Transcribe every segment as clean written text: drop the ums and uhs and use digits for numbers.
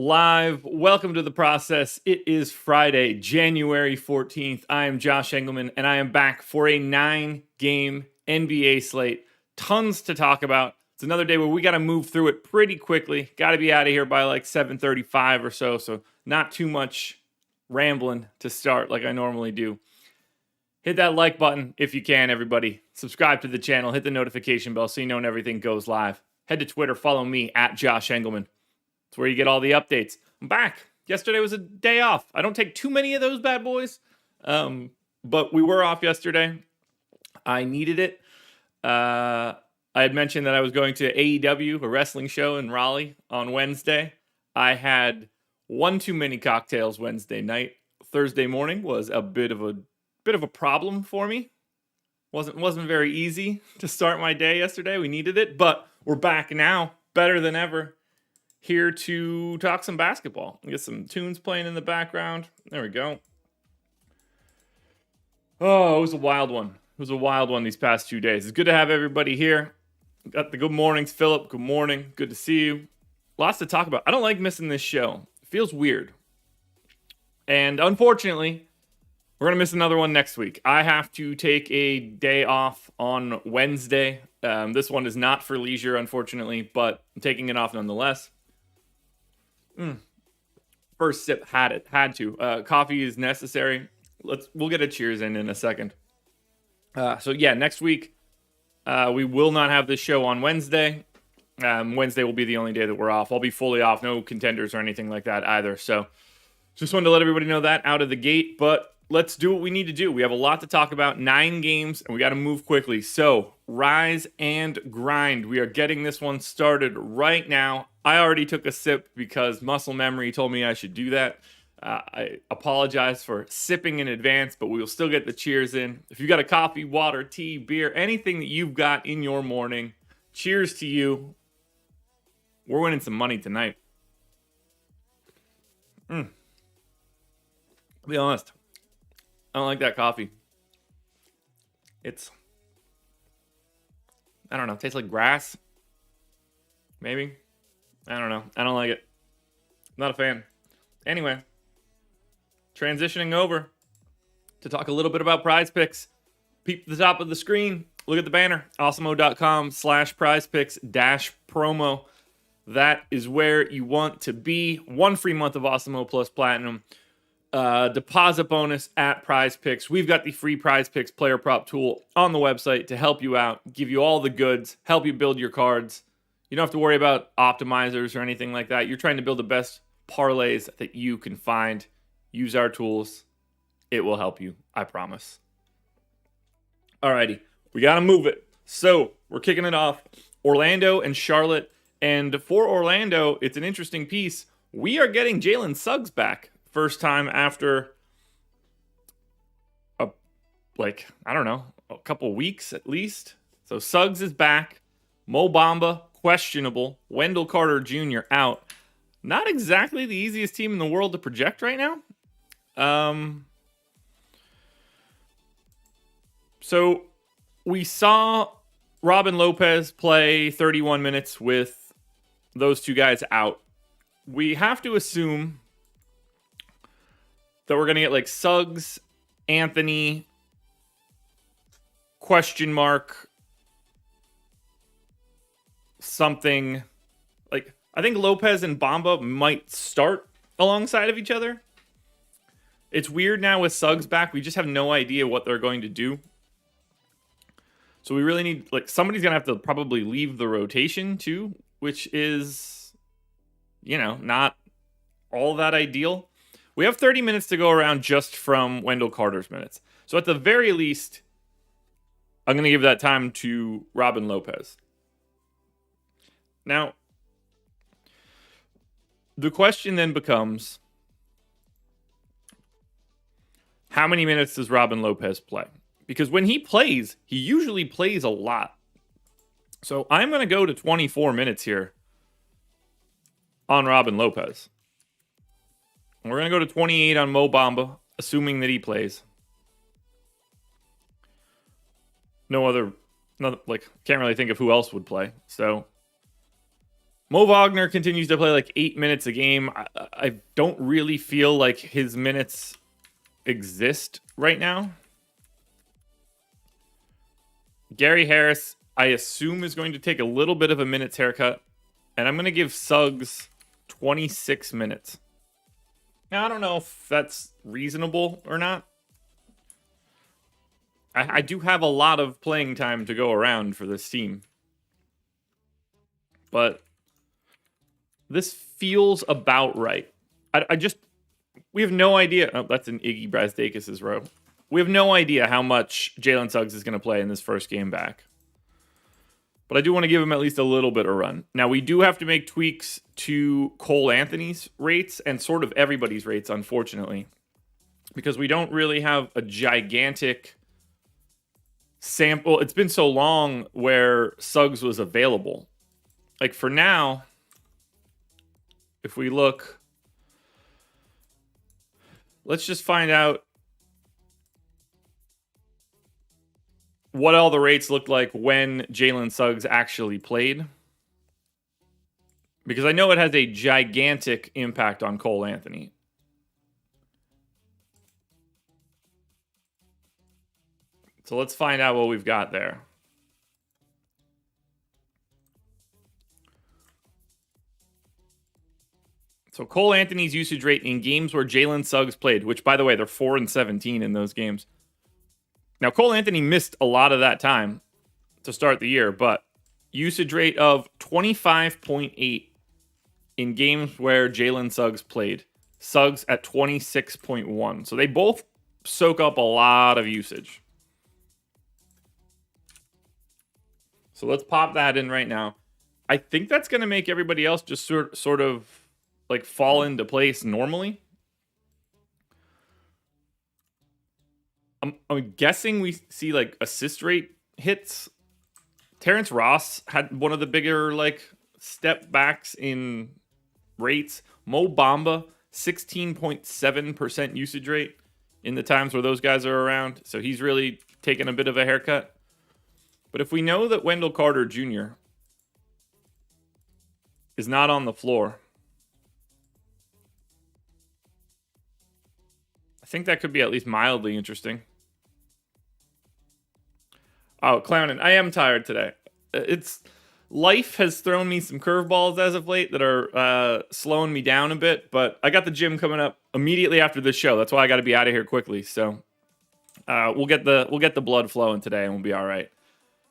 live. Welcome to the process. It is Friday, January 14th. I am Josh Engleman, and I am back for a 9-game NBA slate. Tons to talk about. It's another day where we got to move through it pretty quickly. Got to be out of here by like 7:35 or so not too much rambling to start like I normally do. Hit that like button if you can, everybody. Subscribe to the channel. Hit the notification bell so you know when everything goes live. Head to Twitter. Follow me at Josh Engleman. It's where you get all the updates. I'm back. Yesterday was a day off. I don't take too many of those bad boys. But we were off yesterday. I needed it. I had mentioned that I was going to AEW, a wrestling show in Raleigh, on Wednesday. I had one too many cocktails Wednesday night. Thursday morning was a bit of a problem for me. Wasn't very easy to start my day yesterday. We needed it, but we're back now, better than ever. Here to talk some basketball. Get some tunes playing in the background. There we go. Oh, it was a wild one. It was a wild one these past 2 days. It's good to have everybody here. Got the good mornings, Philip. Good morning. Good to see you. Lots to talk about. I don't like missing this show. It feels weird. And unfortunately, we're going to miss another one next week. I have to take a day off on Wednesday. This one is not for leisure, unfortunately, but I'm taking it off nonetheless. First sip, had to. Coffee is necessary. We'll get a cheers in a second. So yeah, next week we will not have this show on Wednesday. Wednesday will be the only day that we're off. I'll be fully off, no contenders or anything like that either. So just wanted to let everybody know that out of the gate. But let's do what we need to do. We have a lot to talk about. 9 games, and we got to move quickly. So rise and grind. We are getting this one started right now. I already took a sip because muscle memory told me I should do that. I apologize for sipping in advance, but we will still get the cheers in. If you got a coffee, water, tea, beer, anything that you've got in your morning, cheers to you. We're winning some money tonight. I'll be honest. I don't like that coffee. I don't know, it tastes like grass. Maybe. I don't know. I don't like it. Not a fan. Anyway, transitioning over to talk a little bit about Prize Picks. Peep to the top of the screen. Look at the banner. Awesemo.com/prizepicks-promo. That is where you want to be. 1 free month of Awesemo Plus Platinum. Deposit bonus at Prize Picks. We've got the free Prize Picks player prop tool on the website to help you out, give you all the goods, help you build your cards. You don't have to worry about optimizers or anything like that. You're trying to build the best parlays that you can find. Use our tools. It will help you, I promise. Alrighty, we got to move it. So we're kicking it off. Orlando and Charlotte. And for Orlando, it's an interesting piece. We are getting Jalen Suggs back. First time after, a couple weeks at least. So Suggs is back. Mo Bamba, questionable. Wendell Carter Jr. out. Not exactly the easiest team in the world to project right now. So we saw Robin Lopez play 31 minutes with those two guys out. We have to assume that we're going to get like Suggs, Anthony, question mark, something like, I think Lopez and Bamba might start alongside of each other. It's weird now with Suggs back. We just have no idea what they're going to do. So we really need, somebody's going to have to probably leave the rotation too, which is, not all that ideal. We have 30 minutes to go around just from Wendell Carter's minutes. So at the very least, I'm going to give that time to Robin Lopez. Now, the question then becomes, how many minutes does Robin Lopez play? Because when he plays, he usually plays a lot. So I'm going to go to 24 minutes here on Robin Lopez. We're going to go to 28 on Mo Bamba, assuming that he plays. Can't really think of who else would play. So Mo Wagner continues to play like 8 minutes a game. I don't really feel like his minutes exist right now. Gary Harris, I assume, is going to take a little bit of a minutes haircut. And I'm going to give Suggs 26 minutes. Now, I don't know if that's reasonable or not. I do have a lot of playing time to go around for this team. But this feels about right. We have no idea. Oh, that's an Iggy Brazdakis' row. We have no idea how much Jalen Suggs is going to play in this first game back. But I do want to give him at least a little bit of run. Now, we do have to make tweaks to Cole Anthony's rates and sort of everybody's rates, unfortunately. Because we don't really have a gigantic sample. It's been so long where Suggs was available. Like, for now, if we look, let's just find out what all the rates looked like when Jalen Suggs actually played. Because I know it has a gigantic impact on Cole Anthony. So let's find out what we've got there. So Cole Anthony's usage rate in games where Jalen Suggs played, which, by the way, they're 4-17 in those games. Now, Cole Anthony missed a lot of that time to start the year, but usage rate of 25.8 in games where Jalen Suggs played. Suggs at 26.1. So they both soak up a lot of usage. So let's pop that in right now. I think that's going to make everybody else just sort of like fall into place normally. I'm guessing we see like assist rate hits. Terrence Ross had one of the bigger like step backs in rates. Mo Bamba, 16.7% usage rate in the times where those guys are around. So he's really taken a bit of a haircut. But if we know that Wendell Carter Jr. is not on the floor, I think that could be at least mildly interesting. Oh, clowning. I am tired today. Life has thrown me some curveballs as of late that are slowing me down a bit, but I got the gym coming up immediately after this show. That's why I got to be out of here quickly. So we'll get the blood flowing today, and we'll be all right.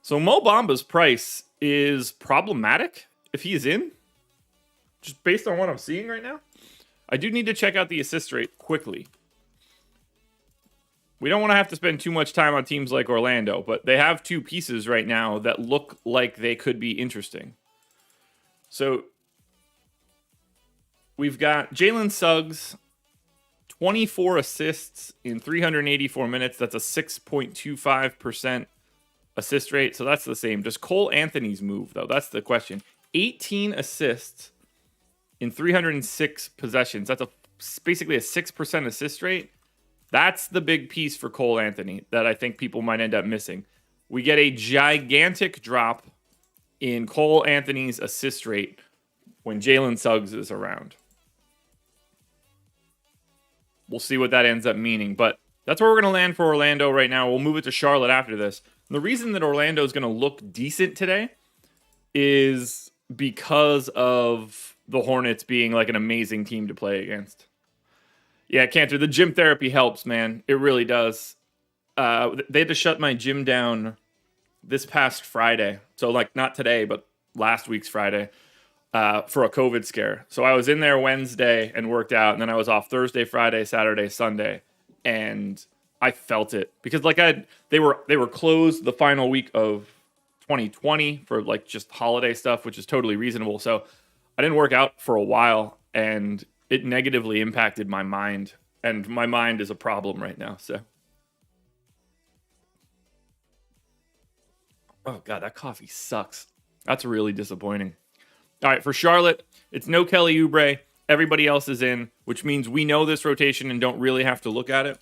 So Mo Bamba's price is problematic if he's in, just based on what I'm seeing right now. I do need to check out the assist rate quickly. We don't want to have to spend too much time on teams like Orlando, but they have two pieces right now that look like they could be interesting. So we've got Jalen Suggs, 24 assists in 384 minutes. That's a 6.25% assist rate. So that's the same. Does Cole Anthony's move, though? That's the question. 18 assists in 306 possessions. That's basically a 6% assist rate. That's the big piece for Cole Anthony that I think people might end up missing. We get a gigantic drop in Cole Anthony's assist rate when Jalen Suggs is around. We'll see what that ends up meaning, but that's where we're going to land for Orlando right now. We'll move it to Charlotte after this. And the reason that Orlando is going to look decent today is because of the Hornets being like an amazing team to play against. Yeah, Cantor, the gym therapy helps, man. It really does. They had to shut my gym down this past Friday. So, like, not today, but last week's Friday for a COVID scare. So I was in there Wednesday and worked out, and then I was off Thursday, Friday, Saturday, Sunday, and I felt it. Because, like, they were closed the final week of 2020 for, like, just holiday stuff, which is totally reasonable. So I didn't work out for a while, and it negatively impacted my mind, and my mind is a problem right now. So, oh god, that coffee sucks. That's really disappointing. All right, for Charlotte, it's no Kelly Oubre. Everybody else is in, which means we know this rotation and don't really have to look at it.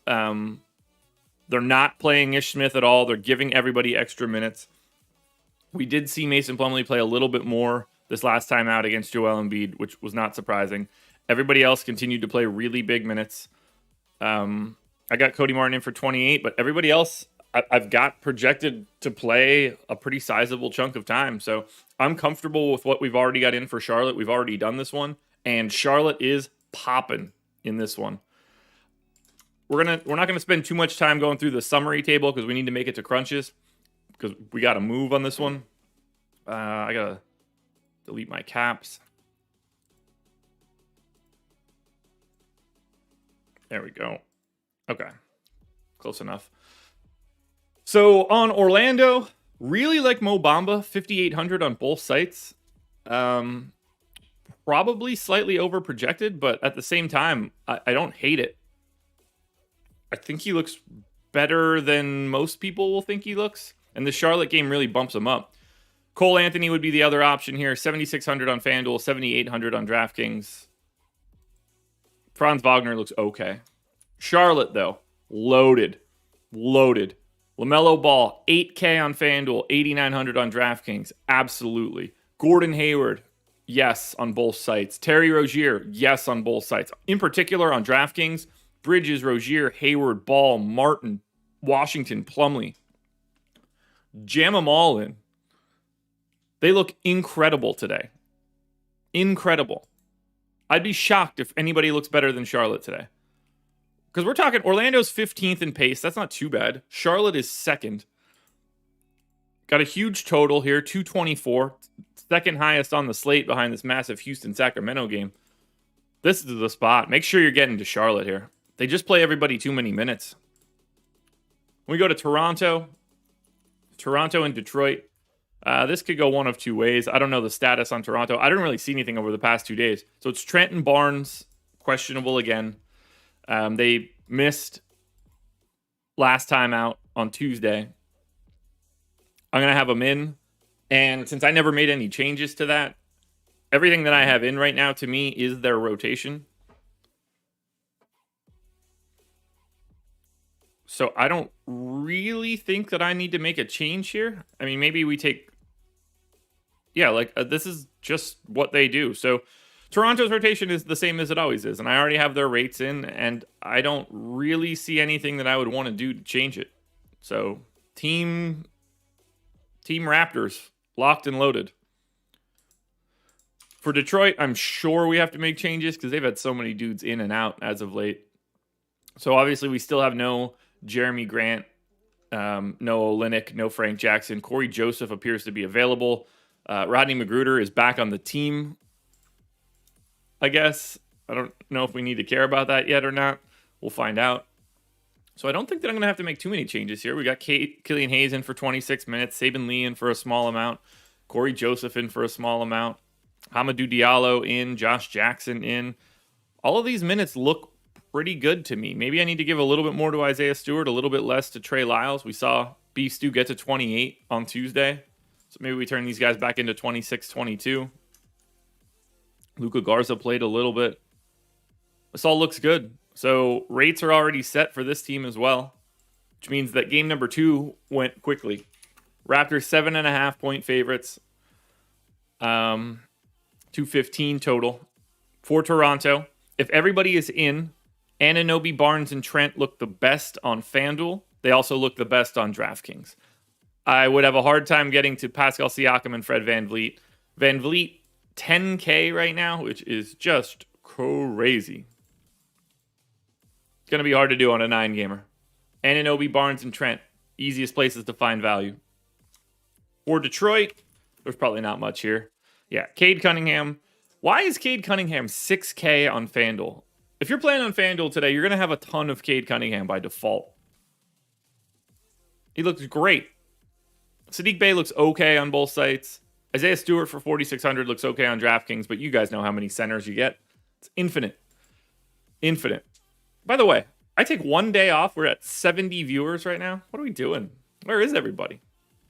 They're not playing Ish Smith at all. They're giving everybody extra minutes. We did see Mason Plumlee play a little bit more this last time out against Joel Embiid, which was not surprising. Everybody else continued to play really big minutes. I got Cody Martin in for 28, but everybody else I've got projected to play a pretty sizable chunk of time. So I'm comfortable with what we've already got in for Charlotte. We've already done this one, and Charlotte is popping in this one. We're not gonna spend too much time going through the summary table because we need to make it to crunches because we got to move on this one. I gotta delete my caps. There we go. Okay, close enough. So on Orlando, really like Mo Bamba, 5,800 on both sites. Probably slightly over projected, but at the same time, I don't hate it. I think he looks better than most people will think he looks, and the Charlotte game really bumps him up. Cole Anthony would be the other option here, 7,600 on FanDuel, 7,800 on DraftKings. Franz Wagner looks okay. Charlotte, though, loaded. LaMelo Ball, 8K on FanDuel, 8,900 on DraftKings. Absolutely. Gordon Hayward, yes, on both sites. Terry Rozier, yes, on both sites. In particular, on DraftKings, Bridges, Rozier, Hayward, Ball, Martin, Washington, Plumlee. Jam them all in. They look incredible today. Incredible. I'd be shocked if anybody looks better than Charlotte today. Because we're talking Orlando's 15th in pace. That's not too bad. Charlotte is second. Got a huge total here, 224. Second highest on the slate behind this massive Houston-Sacramento game. This is the spot. Make sure you're getting to Charlotte here. They just play everybody too many minutes. When we go to Toronto and Detroit, this could go one of two ways. I don't know the status on Toronto. I didn't really see anything over the past 2 days. So it's Trent and Barnes, questionable again. They missed last time out on Tuesday. I'm going to have them in. And since I never made any changes to that, everything that I have in right now to me is their rotation. So I don't really think that I need to make a change here. I mean, maybe we take... Yeah, this is just what they do. So Toronto's rotation is the same as it always is, and I already have their rates in, and I don't really see anything that I would want to do to change it. So Team Raptors, locked and loaded. For Detroit, I'm sure we have to make changes because they've had so many dudes in and out as of late. So obviously we still have no Jeremy Grant, no Olynyk, no Frank Jackson. Corey Joseph appears to be available. Rodney Magruder is back on the team, I guess. I don't know if we need to care about that yet or not. We'll find out. So I don't think that I'm going to have to make too many changes here. We got Killian Hayes in for 26 minutes, Saban Lee in for a small amount, Corey Joseph in for a small amount, Hamidou Diallo in, Josh Jackson in. All of these minutes look pretty good to me. Maybe I need to give a little bit more to Isaiah Stewart, a little bit less to Trey Lyles. We saw Beef Stew get to 28 on Tuesday. So maybe we turn these guys back into 26, 22. Luka Garza played a little bit. This all looks good. So rates are already set for this team as well, which means that game number 2 went quickly. Raptors 7.5 point favorites. 215 total for Toronto. If everybody is in, Anunoby, Barnes, and Trent look the best on FanDuel. They also look the best on DraftKings. I would have a hard time getting to Pascal Siakam and Fred VanVleet. VanVleet, 10K right now, which is just crazy. It's going to be hard to do on a 9-gamer. Anunoby, Barnes, and Trent, easiest places to find value. For Detroit, there's probably not much here. Yeah, Cade Cunningham. Why is Cade Cunningham 6K on FanDuel? If you're playing on FanDuel today, you're going to have a ton of Cade Cunningham by default. He looks great. Sadiq Bey looks okay on both sites. Isaiah Stewart for 4,600 looks okay on DraftKings, but you guys know how many centers you get. It's infinite. Infinite. By the way, I take one day off. We're at 70 viewers right now. What are we doing? Where is everybody?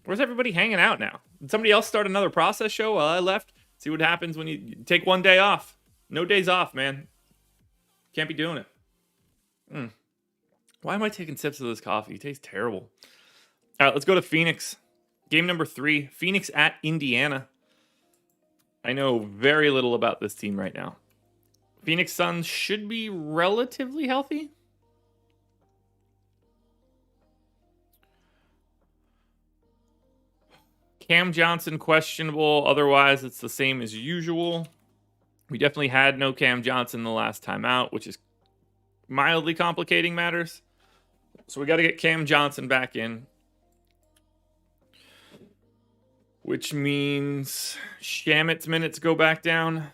Where's everybody hanging out now? Did somebody else start another process show while I left? See what happens when you take one day off. No days off, man. Can't be doing it. Why am I taking sips of this coffee? It tastes terrible. All right, let's go to Phoenix. Game number 3, Phoenix at Indiana. I know very little about this team right now. Phoenix Suns should be relatively healthy. Cam Johnson questionable. Otherwise, it's the same as usual. We definitely had no Cam Johnson the last time out, which is mildly complicating matters. So we got to get Cam Johnson back in. Which means Shamit's minutes go back down.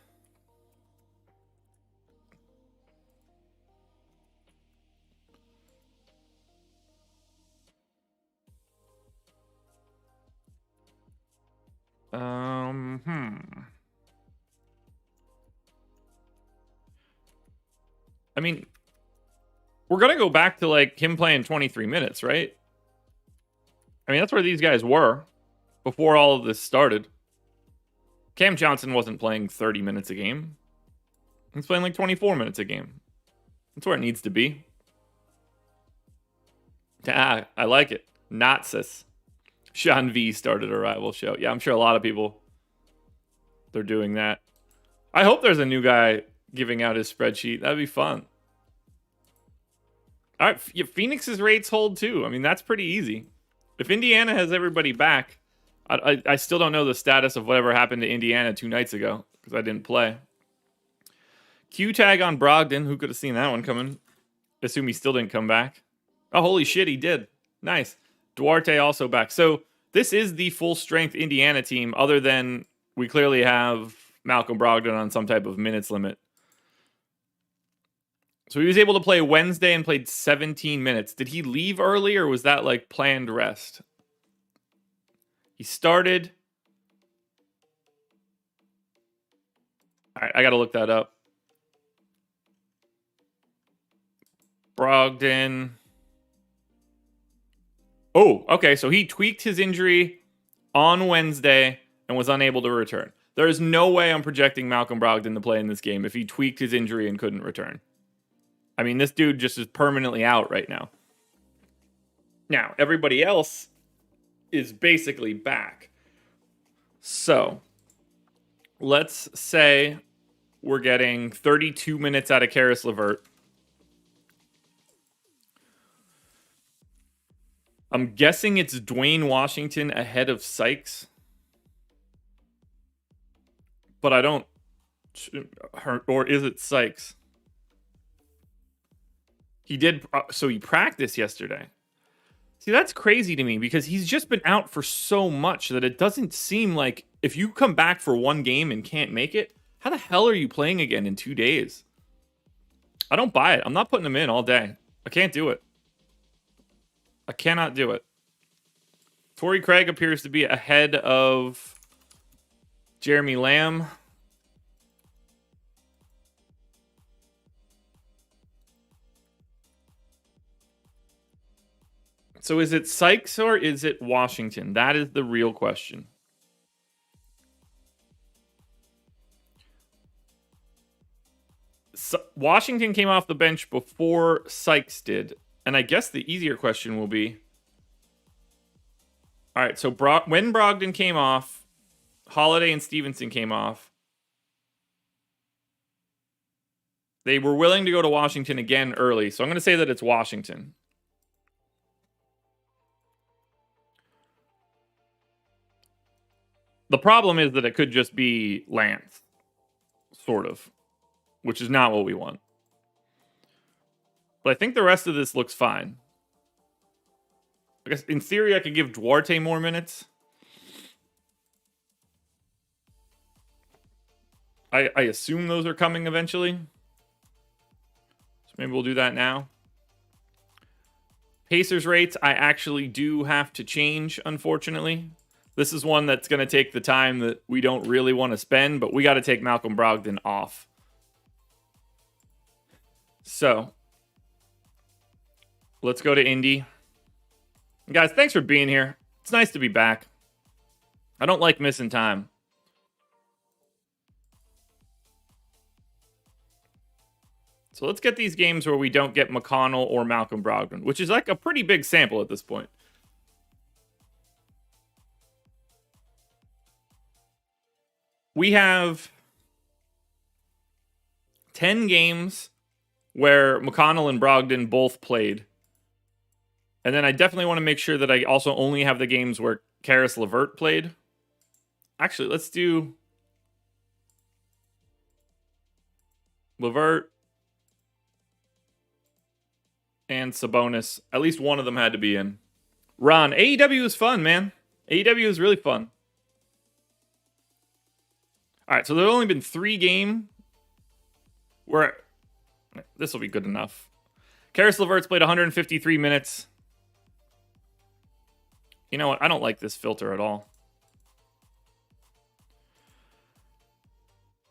I mean, we're going to go back to like him playing 23 minutes, right? I mean, that's where these guys were before all of this started. Cam Johnson wasn't playing 30 minutes a game. He's playing like 24 minutes a game. That's where it needs to be. Ah, I like it. Nazis. Sean V started a rival show. Yeah, I'm sure a lot of people, they're doing that. I hope there's a new guy giving out his spreadsheet. That'd be fun. All right, Phoenix's rates hold too. I mean, that's pretty easy. If Indiana has everybody back, I still don't know the status of whatever happened to Indiana 2 nights ago because I didn't play. Q tag on Brogdon. Who could have seen that one coming? Assume he still didn't come back. Oh, holy shit, he did. Nice. Duarte also back. So this is the full strength Indiana team, other than we clearly have Malcolm Brogdon on some type of minutes limit. So he was able to play Wednesday and played 17 minutes. Did he leave early or was that like planned rest? He started. All right, I got to look that up. Brogdon. Oh, okay. So he tweaked his injury on Wednesday and was unable to return. There is no way I'm projecting Malcolm Brogdon to play in this game if he tweaked his injury and couldn't return. I mean, this dude just is permanently out right now. Now, everybody else is basically back. So, let's say we're getting 32 minutes out of Karis LeVert. I'm guessing it's Dwayne Washington ahead of Sykes. But I don't... Or is it Sykes? He did... So he practiced yesterday. See, that's crazy to me because he's just been out for so much that it doesn't seem like if you come back for one game and can't make it, how the hell are you playing again in 2 days? I don't buy it. I'm not putting him in all day. I can't do it. I cannot do it. Torrey Craig appears to be ahead of Jeremy Lamb. So is it Sykes or is it Washington? That is the real question. So Washington came off the bench before Sykes did. And I guess the easier question will be, all right, so when Brogdon came off, Holiday and Stevenson came off. They were willing to go to Washington again early. So I'm going to say that it's Washington. The problem is that it could just be Lance, sort of, which is not what we want. But I think the rest of this looks fine. I guess in theory I could give Duarte more minutes. I assume those are coming eventually. So maybe we'll do that now. Pacers rates, I actually do have to change, unfortunately. This is one that's going to take the time that we don't really want to spend, but we got to take Malcolm Brogdon off. So, let's go to Indy. Guys, thanks for being here. It's nice to be back. I don't like missing time. So let's get these games where we don't get McConnell or Malcolm Brogdon, which is like a pretty big sample at this point. we have 10 games where McConnell and Brogdon both played. And then I definitely want to make sure that I also only have the games where Karis LeVert played. Actually, let's do LeVert and Sabonis. At least one of them had to be in. Ron, AEW is fun, man. AEW is really fun. All right, so there's only been 3 games where this will be good enough. Karis LeVert's played 153 minutes. You know what? I don't like this filter at all.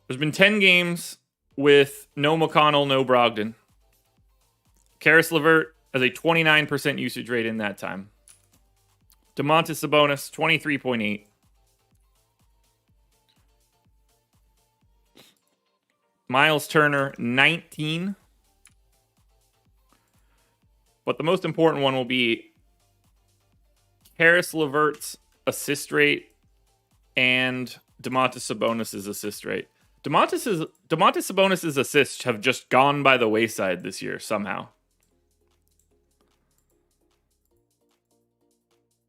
There's been 10 games with no McConnell, no Brogdon. Karis LeVert has a 29% usage rate in that time. Domantas Sabonis, 23.8. Miles Turner, 19. But the most important one will be Karis LeVert's assist rate and Domantas Sabonis' assist rate. Domantas Sabonis' assists have just gone by the wayside this year somehow.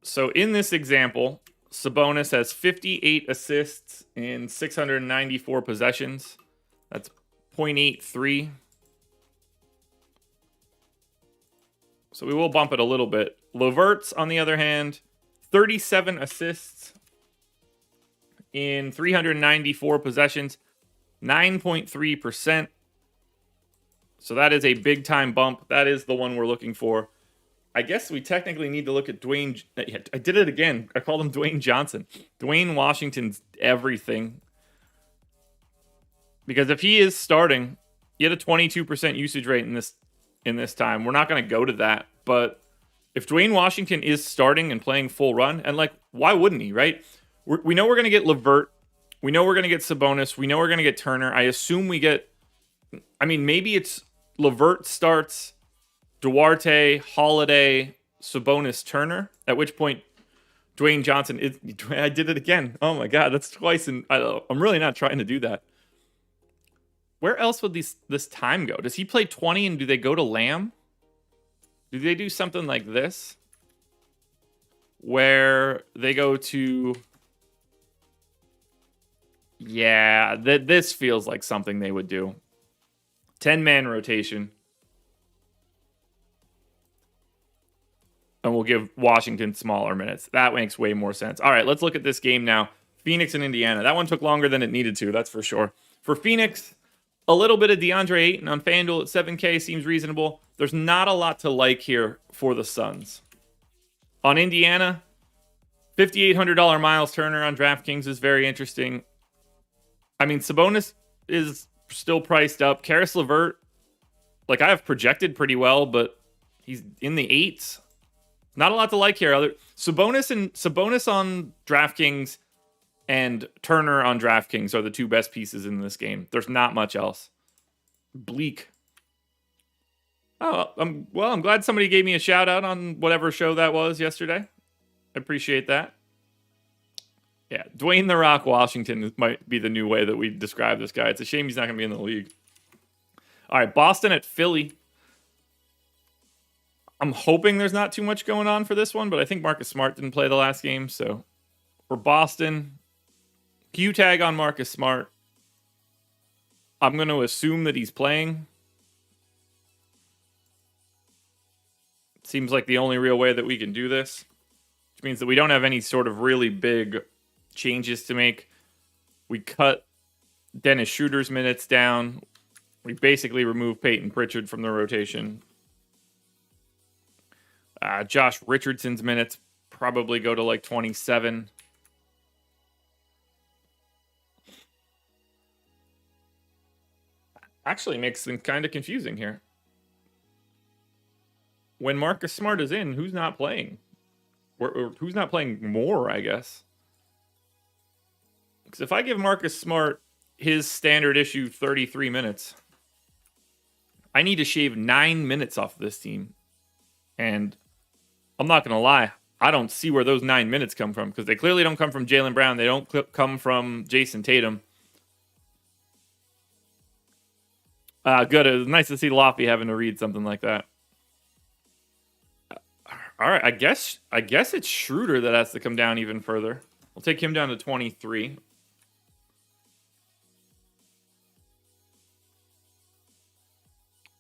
So in this example, Sabonis has 58 assists in 694 possessions. That's 0.83. So we will bump it a little bit. LeVert's, on the other hand, 37 assists in 394 possessions, 9.3%. So that is a big time bump. That is the one we're looking for. I guess we technically need to look at Dwayne. I did it again. I called him Dwayne Johnson. Dwayne Washington's everything. Because if he is starting, he had a 22% usage rate in this time. We're not going to go to that. But if Dwayne Washington is starting and playing full run, and like, why wouldn't he, right? We know we're going to get LeVert. We know we're going to get Sabonis. We know we're going to get Turner. I assume we get, maybe it's LeVert starts, Duarte, Holiday, Sabonis, Turner, at which point Dwayne Johnson, I did it again. Oh my God, that's twice. And I'm really not trying to do that. Where else would this time go? Does he play 20 and do they go to Lamb? Do they do something like this? Where they go to... Yeah, this feels like something they would do. 10-man rotation. And we'll give Washington smaller minutes. That makes way more sense. All right, let's look at this game now. Phoenix and Indiana. That one took longer than it needed to, that's for sure. For Phoenix, a little bit of DeAndre Ayton on FanDuel at 7K seems reasonable. There's not a lot to like here for the Suns. On Indiana, $5,800 Miles Turner on DraftKings is very interesting. Sabonis is still priced up. Karis LeVert, I have projected pretty well, but he's in the 8s. Not a lot to like here. Sabonis on DraftKings and Turner on DraftKings are the 2 best pieces in this game. There's not much else. Bleak. Oh, I'm glad somebody gave me a shout out on whatever show that was yesterday. I appreciate that. Yeah, Dwayne The Rock Washington might be the new way that we describe this guy. It's a shame he's not going to be in the league. All right, Boston at Philly. I'm hoping there's not too much going on for this one, but I think Marcus Smart didn't play the last game. So for Boston, Q tag on Marcus Smart. I'm going to assume that he's playing. Seems like the only real way that we can do this, which means that we don't have any sort of really big changes to make. We cut Dennis Schroeder's minutes down. We basically remove Peyton Pritchard from the rotation. Josh Richardson's minutes probably go to 27. Actually makes things kind of confusing here. When Marcus Smart is in, who's not playing? Or who's not playing more, I guess? Because if I give Marcus Smart his standard issue 33 minutes, I need to shave 9 minutes off of this team. And I'm not going to lie, I don't see where those 9 minutes come from, because they clearly don't come from Jaylen Brown. They don't come from Jason Tatum. Good. It was nice to see Loppy having to read something like that. All right, I guess it's Schroeder that has to come down even further. We'll take him down to 23.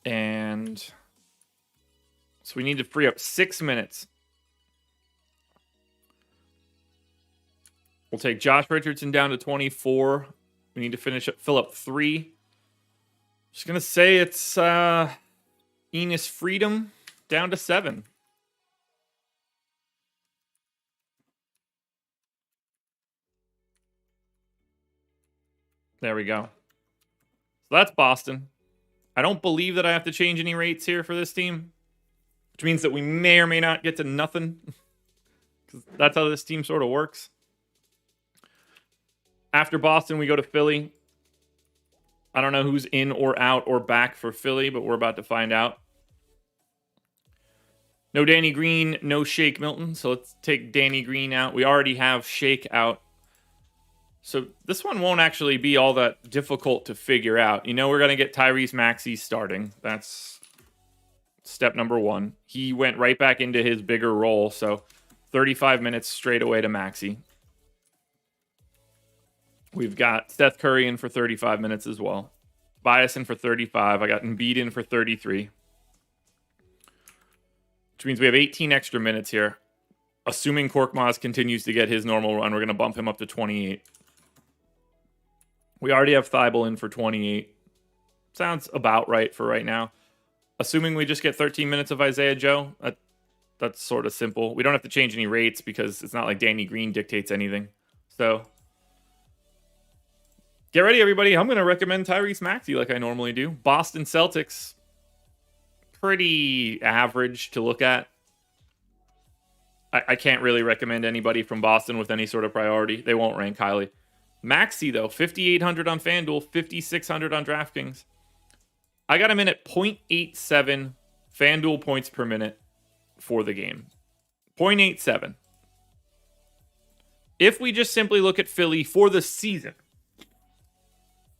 And so we need to free up 6 minutes. We'll take Josh Richardson down to 24. We need to fill up 3. Just going to say it's Enos Freedom down to 7. There we go. So that's Boston. I don't believe that I have to change any rates here for this team, which means that we may or may not get to nothing, because that's how this team sort of works. After Boston, we go to Philly. I don't know who's in or out or back for Philly, but we're about to find out. No Danny Green, no Shake Milton, so let's take Danny Green out. We already have Shake out. So this one won't actually be all that difficult to figure out. You know, we're going to get Tyrese Maxey starting. That's step number 1. He went right back into his bigger role, so 35 minutes straight away to Maxey. We've got Seth Curry in for 35 minutes as well. Bias in for 35. I got Embiid in for 33. Which means we have 18 extra minutes here. Assuming Korkmaz continues to get his normal run, we're going to bump him up to 28. We already have Thibault in for 28. Sounds about right for right now. Assuming we just get 13 minutes of Isaiah Joe, that's sort of simple. We don't have to change any rates because it's not like Danny Green dictates anything. So get ready, everybody. I'm going to recommend Tyrese Maxey like I normally do. Boston Celtics, pretty average to look at. I can't really recommend anybody from Boston with any sort of priority. They won't rank highly. Maxey, though, 5,800 on FanDuel, 5,600 on DraftKings. I got him in at 0.87 FanDuel points per minute for the game. 0.87. If we just simply look at Philly for the season,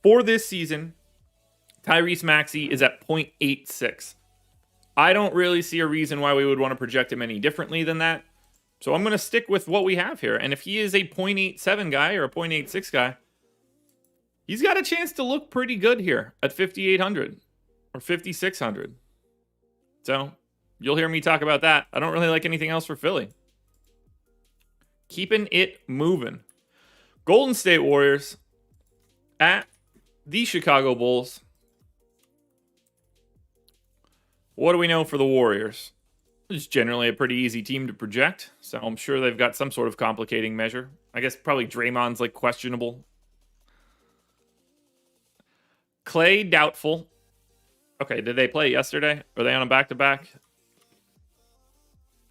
for this season, Tyrese Maxey is at 0.86. I don't really see a reason why we would want to project him any differently than that. So I'm going to stick with what we have here. And if he is a 0.87 guy or a 0.86 guy, he's got a chance to look pretty good here at 5,800 or 5,600. So you'll hear me talk about that. I don't really like anything else for Philly. Keeping it moving. Golden State Warriors at the Chicago Bulls. What do we know for the Warriors? It's generally a pretty easy team to project, so I'm sure they've got some sort of complicating measure. I guess probably Draymond's like questionable. Clay, doubtful. Okay, did they play yesterday? Are they on a back-to-back?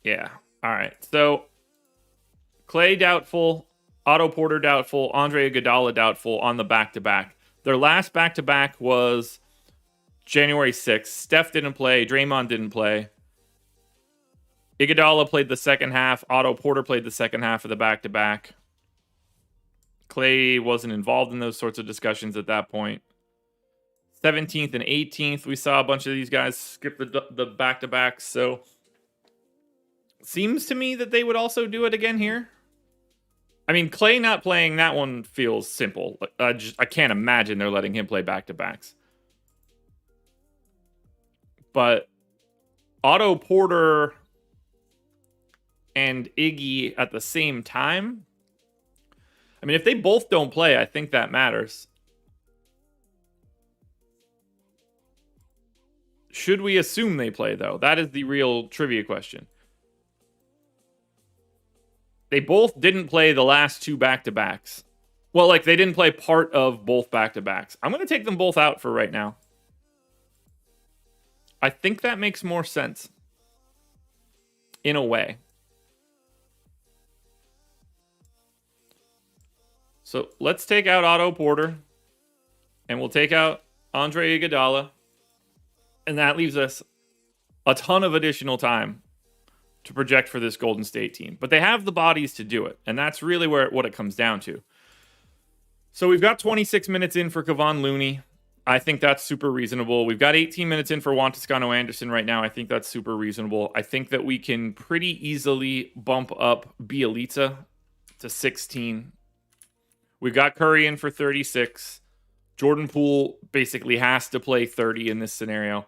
Yeah. All right. So Clay, doubtful. Otto Porter, doubtful. Andre Iguodala, doubtful on the back-to-back. Their last back-to-back was January 6th. Steph didn't play. Draymond didn't play. Iguodala played the second half. Otto Porter played the second half of the back-to-back. Clay wasn't involved in those sorts of discussions at that point. 17th and 18th, we saw a bunch of these guys skip the back-to-backs. So seems to me that they would also do it again here. I mean, Clay not playing that one feels simple. I can't imagine they're letting him play back-to-backs. But Otto Porter and Iggy at the same time, I mean, if they both don't play, I think that matters. Should we assume they play, though? That is the real trivia question. They both didn't play the last two back-to-backs. Well, like, they didn't play part of both back-to-backs. I'm going to take them both out for right now. I think that makes more sense. In a way. So let's take out Otto Porter. And we'll take out Andre Iguodala. And that leaves us a ton of additional time to project for this Golden State team. But they have the bodies to do it. And that's really what it comes down to. So we've got 26 minutes in for Kevon Looney. I think that's super reasonable. We've got 18 minutes in for Juan Toscano Anderson right now. I think that's super reasonable. I think that we can pretty easily bump up Bielitsa to 16. We've got Curry in for 36. Jordan Poole basically has to play 30 in this scenario.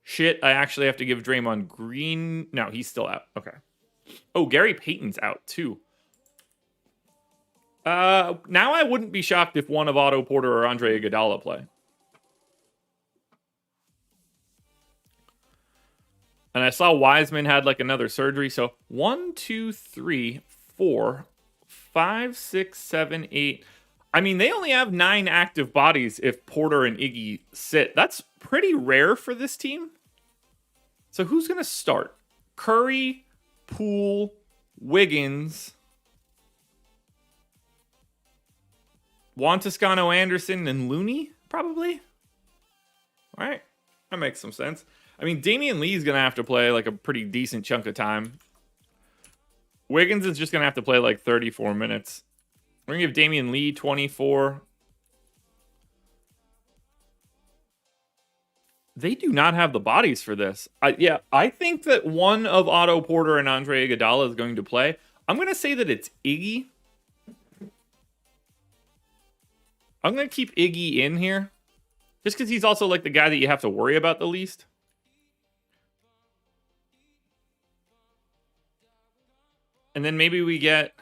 Shit, I actually have to give Draymond Green. No, he's still out. Okay. Oh, Gary Payton's out too. Now I wouldn't be shocked if one of Otto Porter or Andre Iguodala play. And I saw Wiseman had like another surgery. So 1, 2, 3, 4, 5, 6, 7, 8. I mean, they only have 9 active bodies if Porter and Iggy sit. That's pretty rare for this team. So who's going to start? Curry, Poole, Wiggins, Juan Toscano Anderson, and Looney, probably. All right. That makes some sense. I mean, Damian Lee's going to have to play like a pretty decent chunk of time. Wiggins is just going to have to play like 34 minutes. We're going to give Damian Lee 24. They do not have the bodies for this. I think that one of Otto Porter and Andre Iguodala is going to play. I'm going to say that it's Iggy. I'm going to keep Iggy in here. Just because he's also like the guy that you have to worry about the least. And then maybe we get...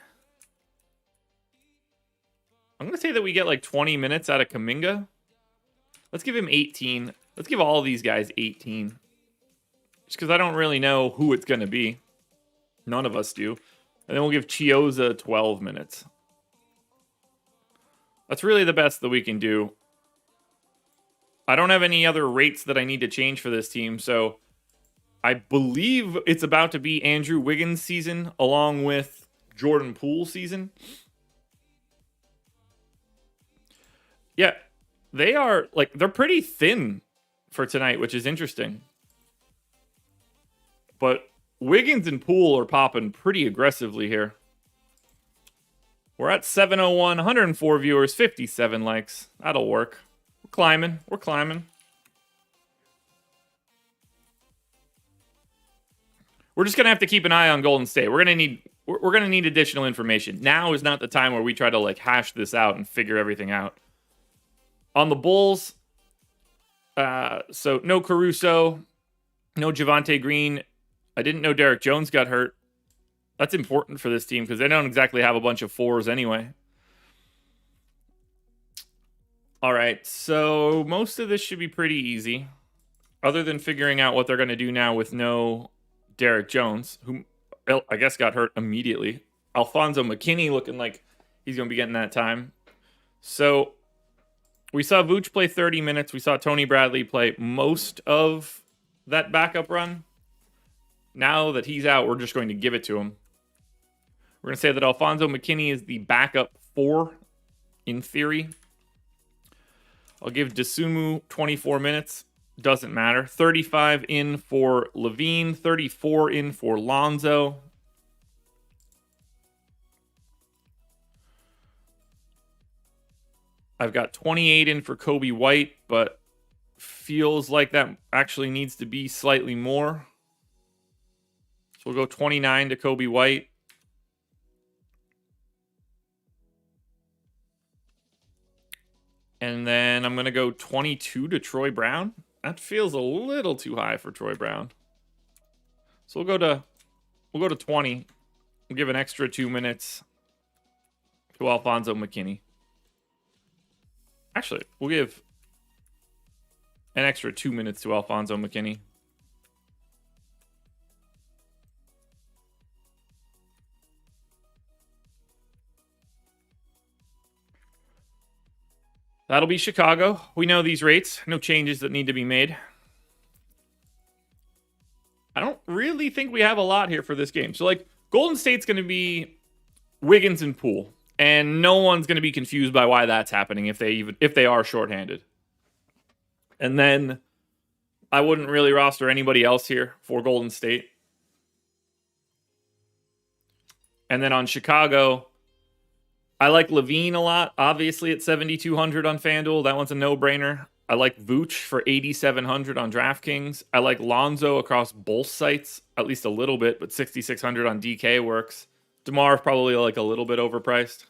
I'm going to say that we get like 20 minutes out of Kuminga. Let's give him 18. Let's give all these guys 18. Just because I don't really know who it's going to be. None of us do. And then we'll give Chioza 12 minutes. That's really the best that we can do. I don't have any other rates that I need to change for this team, so I believe it's about to be Andrew Wiggins' season along with Jordan Poole's season. Yeah, they are, like, they're pretty thin for tonight, which is interesting. But Wiggins and Poole are popping pretty aggressively here. We're at 701, 104 viewers, 57 likes. That'll work. We're climbing. We're climbing. We're just gonna have to keep an eye on Golden State. We're gonna need additional information. Now is not the time where we try to like hash this out and figure everything out. On the Bulls, so no Caruso, no Javonte Green. I didn't know Derek Jones got hurt. That's important for this team because they don't exactly have a bunch of fours anyway. All right, so most of this should be pretty easy, other than figuring out what they're going to do now with no Derek Jones, who I guess got hurt immediately. Alfonso McKinney looking like he's going to be getting that time. So we saw Vooch play 30 minutes. We saw Tony Bradley play most of that backup run. Now that he's out, we're just going to give it to him. We're going to say that Alfonso McKinney is the backup 4 in theory. I'll give Dosunmu 24 minutes. Doesn't matter. 35 in for Levine. 34 in for Lonzo. I've got 28 in for Kobe White, but feels like that actually needs to be slightly more. So we'll go 29 to Kobe White. And then I'm going to go 22 to Troy Brown. That feels a little too high for Troy Brown. So we'll go to 20. We'll give an extra 2 minutes to Alfonso McKinney. Actually, we'll give an extra 2 minutes to Alfonso McKinney. That'll be Chicago. We know these rates. No changes that need to be made. I don't really think we have a lot here for this game. So, like, Golden State's going to be Wiggins and Poole. And no one's going to be confused by why that's happening if they are shorthanded. And then I wouldn't really roster anybody else here for Golden State. And then on Chicago, I like Levine a lot, obviously at 7,200 on FanDuel. That one's a no-brainer. I like Vooch for 8,700 on DraftKings. I like Lonzo across both sites, at least a little bit, but 6,600 on DK works. DeMar probably like a little bit overpriced.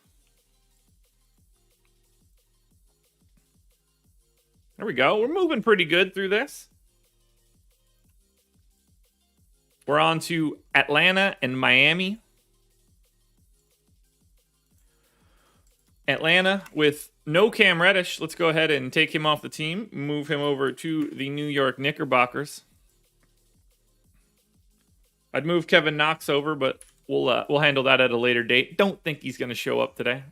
There we go. We're moving pretty good through this. We're on to Atlanta and Miami. Atlanta with no Cam Reddish. Let's go ahead and take him off the team. Move him over to the New York Knickerbockers. I'd move Kevin Knox over, but we'll handle that at a later date. Don't think he's going to show up today.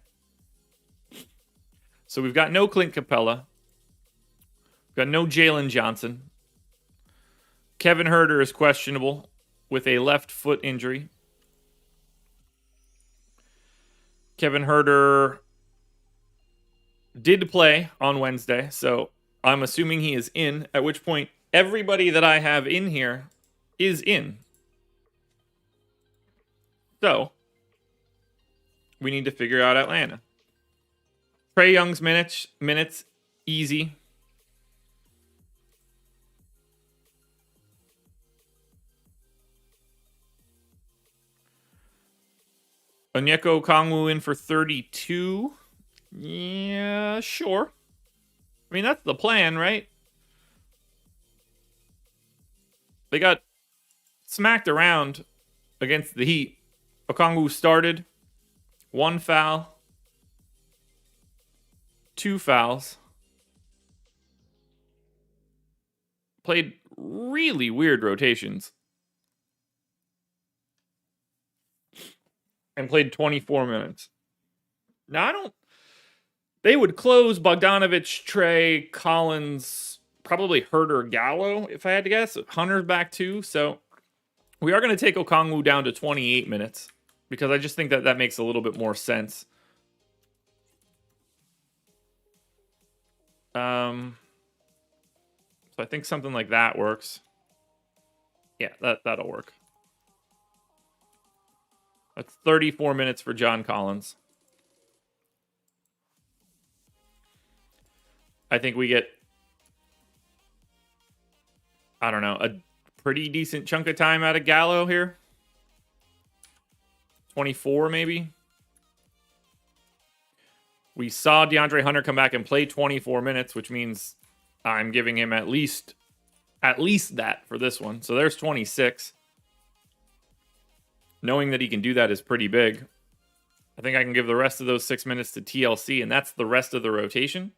So we've got no Clint Capella. We've got no Jalen Johnson. Kevin Huerter is questionable with a left foot injury. Kevin Huerter did play on Wednesday, so I'm assuming he is in, at which point everybody that I have in here is in. So, we need to figure out Atlanta. Trae Young's minutes, easy. Onyeka Okongwu in for 32. Yeah, sure. I mean, that's the plan, right? They got smacked around against the Heat. Okongwu started. 1 foul. 2 fouls. Played really weird rotations. And played 24 minutes. Now, they would close Bogdanovich, Trae, Collins, probably Huerter, Gallo, if I had to guess. Hunter's back too, so we are going to take Okongwu down to 28 minutes because I just think that makes a little bit more sense. So I think something like that works. Yeah, that'll work. That's 34 minutes for John Collins. I think we get, I don't know, a pretty decent chunk of time out of Gallo here. 24 maybe. We saw DeAndre Hunter come back and play 24 minutes, which means I'm giving him at least that for this one. So there's 26. Knowing that he can do that is pretty big. I think I can give the rest of those 6 minutes to TLC, and that's the rest of the rotation.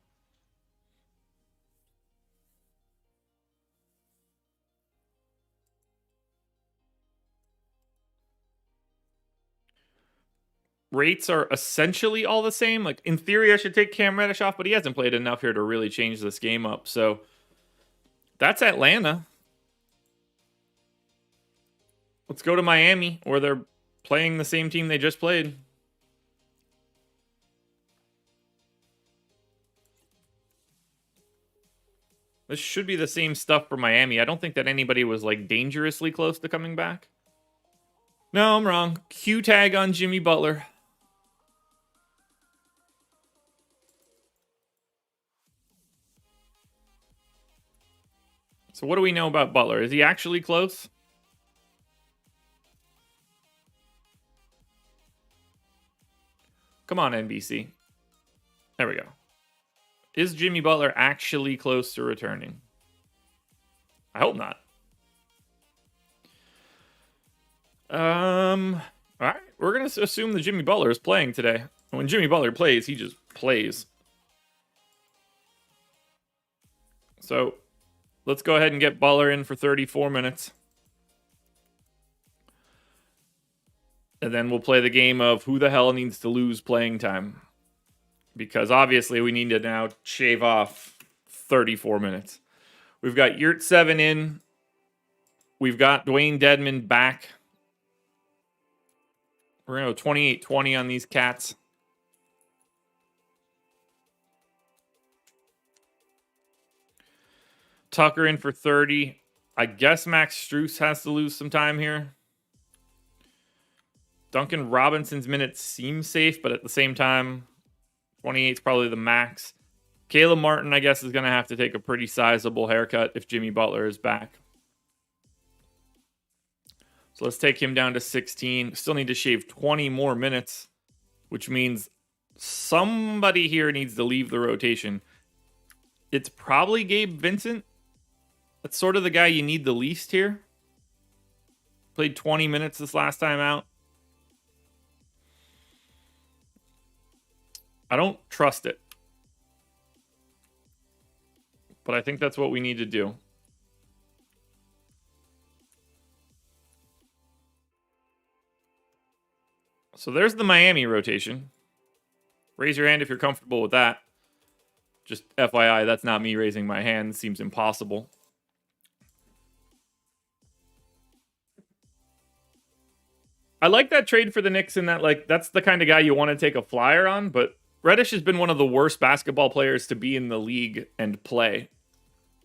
Rates are essentially all the same. Like, in theory, I should take Cam Reddish off, but he hasn't played enough here to really change this game up. So that's Atlanta. Let's go to Miami, where they're playing the same team they just played. This should be the same stuff for Miami. I don't think that anybody was, like, dangerously close to coming back. No, I'm wrong. Q tag on Jimmy Butler. So what do we know about Butler? Is he actually close? Come on, NBC. There we go. Is Jimmy Butler actually close to returning? I hope not. All right. We're going to assume that Jimmy Butler is playing today. When Jimmy Butler plays, he just plays. So let's go ahead and get Butler in for 34 minutes. And then we'll play the game of who the hell needs to lose playing time. Because obviously we need to now shave off 34 minutes. We've got Yurt7 in. We've got Dwayne Dedman back. We're going to go 28-20 on these cats. Tucker in for 30. I guess Max Strus has to lose some time here. Duncan Robinson's minutes seem safe, but at the same time, 28 is probably the max. Caleb Martin, I guess, is going to have to take a pretty sizable haircut if Jimmy Butler is back. So let's take him down to 16. Still need to shave 20 more minutes, which means somebody here needs to leave the rotation. It's probably Gabe Vincent. That's sort of the guy you need the least here. Played 20 minutes this last time out. I don't trust it. But I think that's what we need to do. So there's the Miami rotation. Raise your hand if you're comfortable with that. Just FYI, that's not me raising my hand. Seems impossible. I like that trade for the Knicks in that, like, that's the kind of guy you want to take a flyer on, but Reddish has been one of the worst basketball players to be in the league and play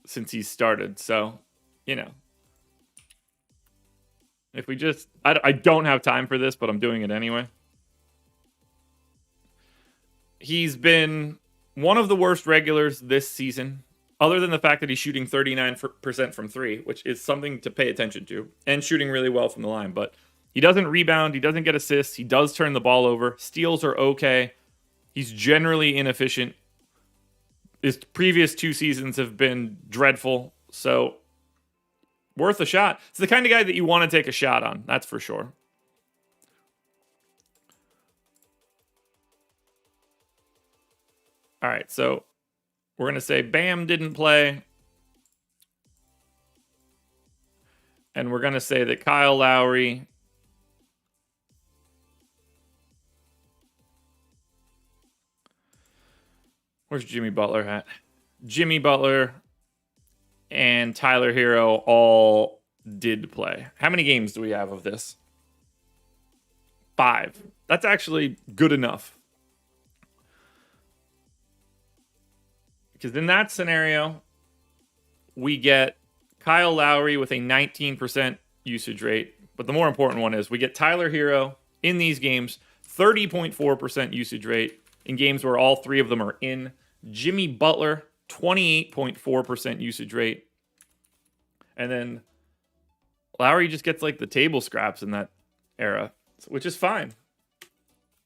since he's started. So, you know. If we just... I don't have time for this, but I'm doing it anyway. He's been one of the worst regulars this season, other than the fact that he's shooting 39% from three, which is something to pay attention to, and shooting really well from the line. But he doesn't rebound. He doesn't get assists. He does turn the ball over. Steals are okay. He's generally inefficient. His previous 2 seasons have been dreadful. So, worth a shot. It's the kind of guy that you want to take a shot on. That's for sure. All right, so we're going to say Bam didn't play. And we're going to say that Kyle Lowry... Where's Jimmy Butler at? Jimmy Butler and Tyler Hero all did play. How many games do we have of this? 5. That's actually good enough. Because in that scenario, we get Kyle Lowry with a 19% usage rate. But the more important one is we get Tyler Hero in these games, 30.4% usage rate in games where all 3 of them are in. Jimmy Butler, 28.4% usage rate. And then Lowry just gets like the table scraps in that era, which is fine.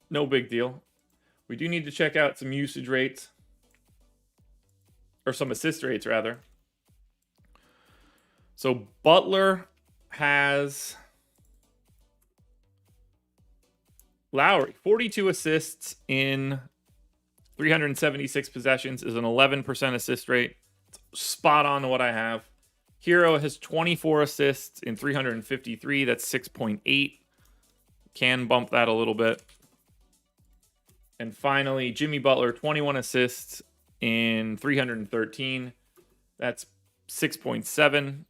No big deal. We do need to check out some usage rates. Or some assist rates, rather. So Butler has Lowry, 42 assists in 376 possessions, is an 11% assist rate. It's spot on to what I have. Hero has 24 assists in 353. That's 6.8. Can bump that a little bit. And finally, Jimmy Butler, 21 assists in 313. That's 6.7.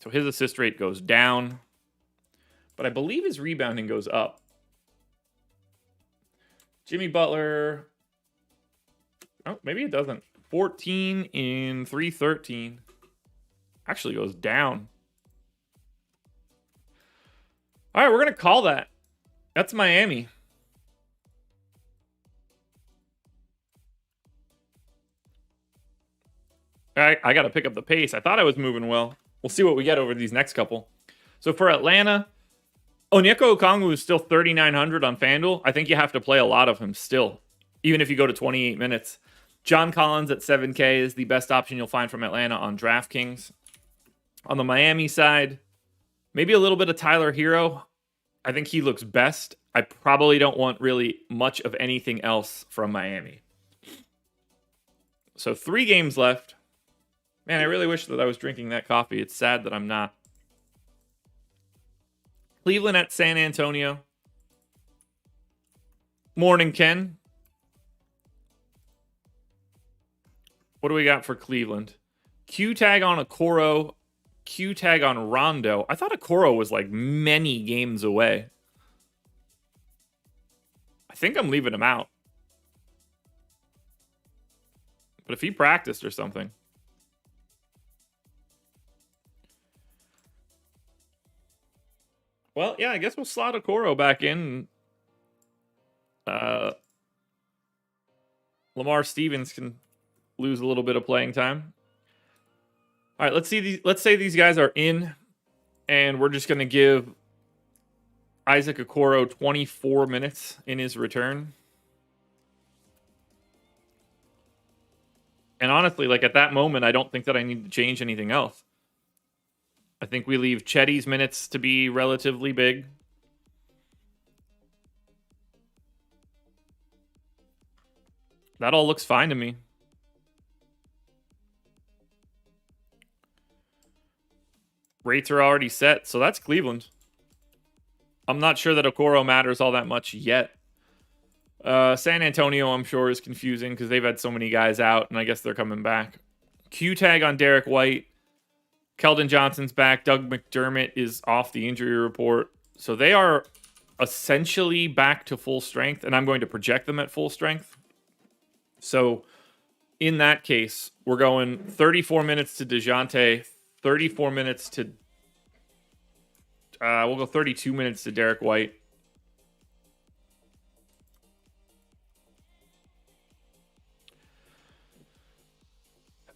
So his assist rate goes down. But I believe his rebounding goes up. Jimmy Butler... Oh, maybe it doesn't. 14 in 313. Actually goes down. All right, we're going to call that. That's Miami. I got to pick up the pace. I thought I was moving well. We'll see what we get over these next couple. So for Atlanta, Onyeka Okongwu is still 3,900 on FanDuel. I think you have to play a lot of him still, even if you go to 28 minutes. John Collins at 7K is the best option you'll find from Atlanta on DraftKings. On the Miami side, maybe a little bit of Tyler Hero. I think he looks best. I probably don't want really much of anything else from Miami. So 3 games left. Man, I really wish that I was drinking that coffee. It's sad that I'm not. Cleveland at San Antonio. Morning, Ken. What do we got for Cleveland? Q tag on Okoro. Q tag on Rondo. I thought Okoro was like many games away. I think I'm leaving him out. But if he practiced or something. Well, yeah, I guess we'll slot Okoro back in. Lamar Stevens can lose a little bit of playing time. All right, let's say these guys are in, and we're just going to give Isaac Okoro 24 minutes in his return. And honestly, like at that moment, I don't think that I need to change anything else. I think we leave Chetty's minutes to be relatively big. That all looks fine to me. Rates are already set, so that's Cleveland. I'm not sure that Okoro matters all that much yet. San Antonio, I'm sure, is confusing because they've had so many guys out, and I guess they're coming back. Q tag on Derek White. Keldon Johnson's back. Doug McDermott is off the injury report. So they are essentially back to full strength, and I'm going to project them at full strength. So in that case, we're going 34 minutes to DeJounte, 34 minutes to... we'll go 32 minutes to Derek White.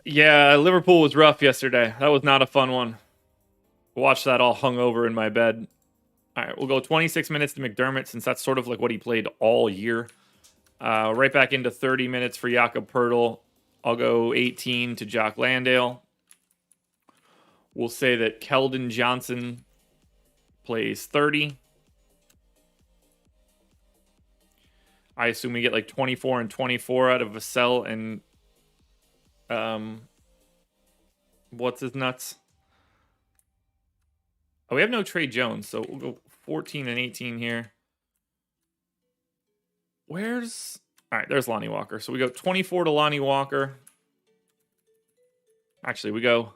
Yeah, Liverpool was rough yesterday. That was not a fun one. Watched that all hungover in my bed. All right, we'll go 26 minutes to McDermott since that's sort of like what he played all year. Right back into 30 minutes for Jakob Poeltl. I'll go 18 to Jock Landale. We'll say that Keldon Johnson plays 30. I assume we get like 24 and 24 out of Vassell and what's his nuts? Oh, we have no Trey Jones, so we'll go 14 and 18 here. Where's... All right, there's Lonnie Walker. So we go 24 to Lonnie Walker. Actually, we go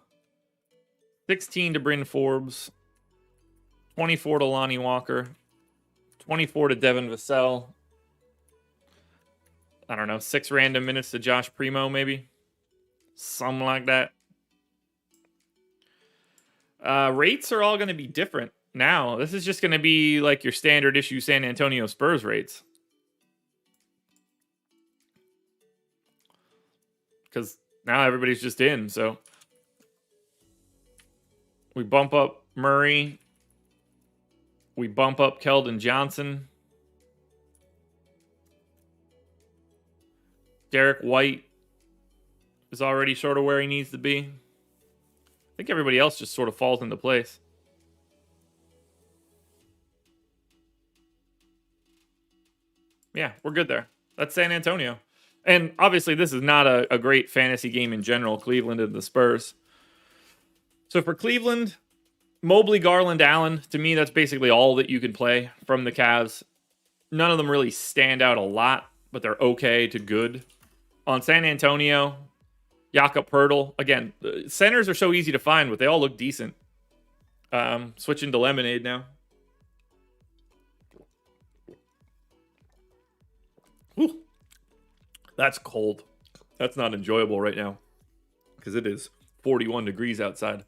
16 to Bryn Forbes. 24 to Lonnie Walker. 24 to Devin Vassell. I don't know, 6 random minutes to Josh Primo, maybe? Something like that. Rates are all going to be different now. This is just going to be like your standard issue San Antonio Spurs rates. Because now everybody's just in, so... We bump up Murray. We bump up Keldon Johnson. Derek White is already sort of where he needs to be. I think everybody else just sort of falls into place. Yeah, we're good there. That's San Antonio. And obviously this is not a great fantasy game in general, Cleveland and the Spurs. So for Cleveland, Mobley, Garland, Allen, to me, that's basically all that you can play from the Cavs. None of them really stand out a lot, but they're okay to good. On San Antonio, Jakob Poeltl. Again, the centers are so easy to find, but they all look decent. Switching to lemonade now. Whew. That's cold. That's not enjoyable right now because it is 41 degrees outside.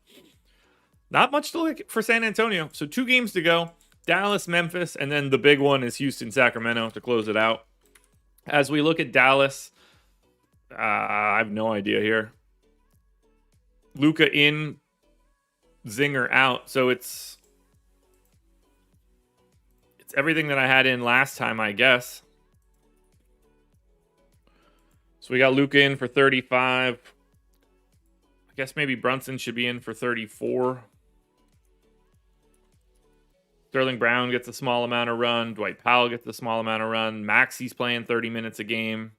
Not much to look for San Antonio. So 2 games to go. Dallas, Memphis, and then the big one is Houston, Sacramento to close it out. As we look at Dallas, I have no idea here. Luka in, Zinger out. So it's everything that I had in last time, I guess. So we got Luka in for 35. I guess maybe Brunson should be in for 34. Sterling Brown gets a small amount of run. Dwight Powell gets a small amount of run. Maxi's playing 30 minutes a game.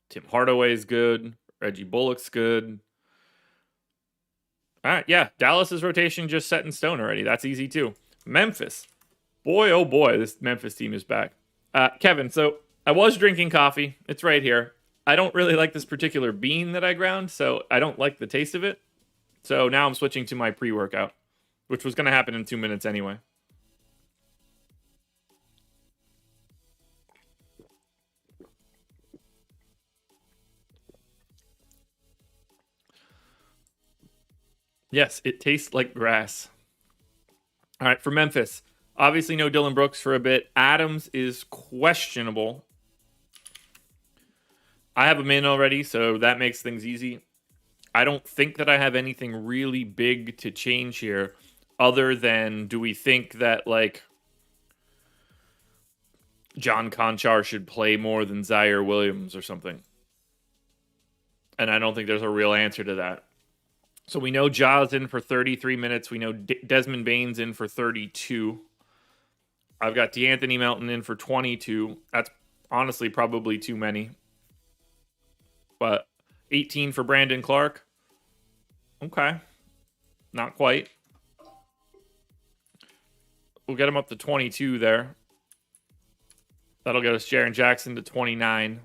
Tim Hardaway's good. Reggie Bullock's good. All right, yeah. Dallas's rotation just set in stone already. That's easy too. Memphis. Boy, oh boy, this Memphis team is back. Kevin, so I was drinking coffee. It's right here. I don't really like this particular bean that I ground, so I don't like the taste of it. So now I'm switching to my pre-workout, which was going to happen in 2 minutes anyway. Yes, it tastes like grass. All right, for Memphis, obviously no Dillon Brooks for a bit. Adams is questionable. I have them in already, so that makes things easy. I don't think that I have anything really big to change here, other than do we think that, like, John Conchar should play more than Zaire Williams or something? And I don't think there's a real answer to that. So we know Ja's in for 33 minutes. We know Desmond Bane's in for 32. I've got DeAnthony Melton in for 22. That's honestly probably too many. But 18 for Brandon Clark. Okay. Not quite. We'll get him up to 22 there. That'll get us Jaren Jackson to 29.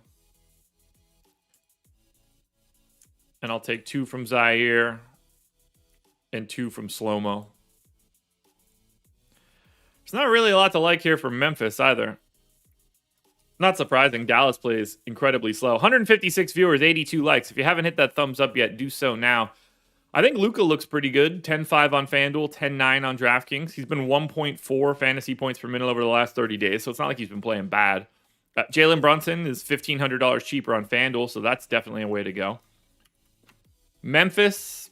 And I'll take 2 from Zaire and 2 from Slow-Mo. There's not really a lot to like here from Memphis either. Not surprising. Dallas plays incredibly slow. 156 viewers, 82 likes. If you haven't hit that thumbs up yet, do so now. I think Luka looks pretty good. 10-5 on FanDuel, 10-9 on DraftKings. He's been 1.4 fantasy points per minute over the last 30 days, so it's not like he's been playing bad. Jalen Brunson is $1,500 cheaper on FanDuel, so that's definitely a way to go. Memphis,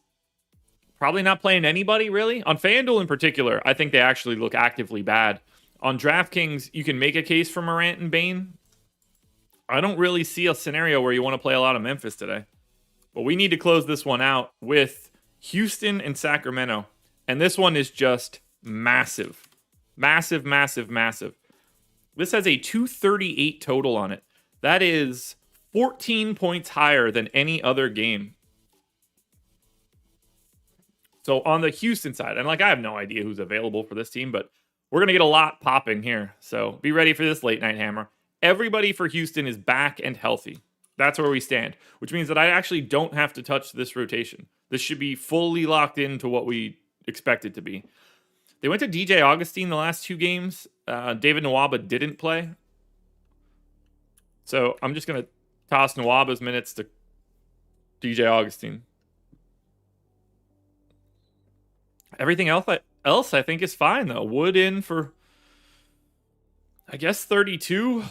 probably not playing anybody, really. On FanDuel in particular, I think they actually look actively bad. On DraftKings, you can make a case for Morant and Bane. I don't really see a scenario where you want to play a lot of Memphis today. But we need to close this one out with Houston and Sacramento. And this one is just massive. Massive, massive, massive. This has a 238 total on it. That is 14 points higher than any other game. So on the Houston side, and like I have no idea who's available for this team, but we're going to get a lot popping here. So be ready for this late night hammer. Everybody for Houston is back and healthy. That's where we stand, which means that I actually don't have to touch this rotation. This should be fully locked into what we expect it to be. They went to DJ Augustine the last 2 games. David Nwaba didn't play. So I'm just going to toss Nwaba's minutes to DJ Augustine. Everything else I think is fine, though. Wood in for, I guess, 32.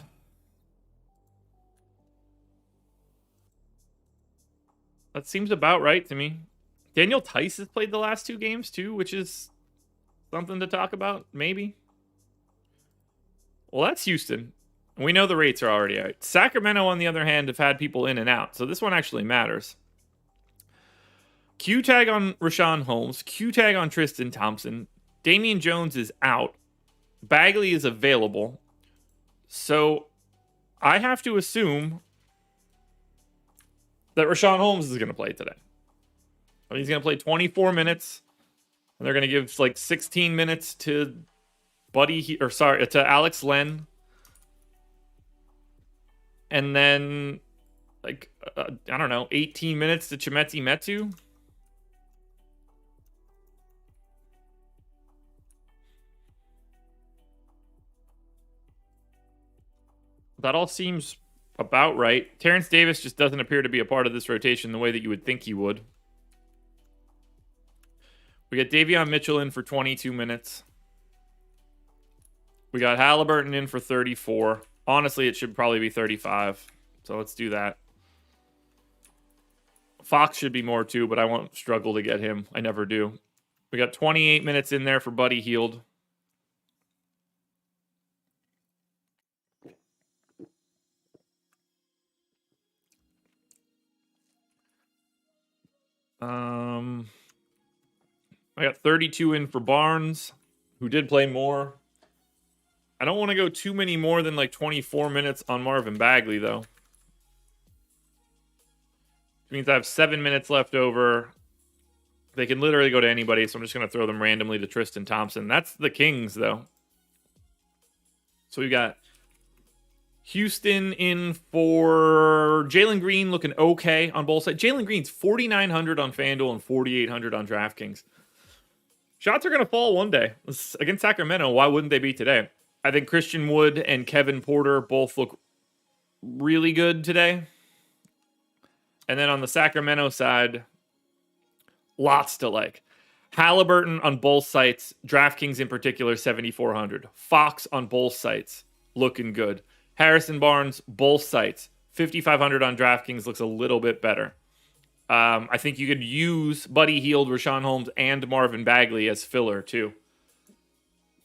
That seems about right to me. Daniel Tice has played the last 2 games, too, which is something to talk about, maybe. Well, that's Houston. We know the rates are already out. Sacramento, on the other hand, have had people in and out, so this one actually matters. Q tag on Rashawn Holmes. Q tag on Tristan Thompson. Damian Jones is out. Bagley is available. So I have to assume that Rashawn Holmes is going to play today. I mean, he's going to play 24 minutes. And they're going to give like 16 minutes to to Alex Len. And then, like, I don't know, 18 minutes to Chimezie Metu. That all seems about right. Terrence Davis just doesn't appear to be a part of this rotation the way that you would think he would. We got Davion Mitchell in for 22 minutes. We got Halliburton in for 34. Honestly, it should probably be 35. So let's do that. Fox should be more too, but I won't struggle to get him. I never do. We got 28 minutes in there for Buddy Hield. I got 32 in for Barnes, who did play more. I don't want to go too many more than like 24 minutes on Marvin Bagley, though. Which means I have 7 minutes left over. They can literally go to anybody, so I'm just going to throw them randomly to Tristan Thompson. That's the Kings, though. So we've got Houston in for Jalen Green, looking okay on both sides. Jalen Green's 4,900 on FanDuel and 4,800 on DraftKings. Shots are going to fall one day. Against Sacramento, why wouldn't they be today? I think Christian Wood and Kevin Porter both look really good today. And then on the Sacramento side, lots to like. Halliburton on both sites, DraftKings in particular, 7,400. Fox on both sites, looking good. Harrison Barnes, both sites, 5,500 on DraftKings looks a little bit better. I think you could use Buddy Hield, Rashawn Holmes, and Marvin Bagley as filler too.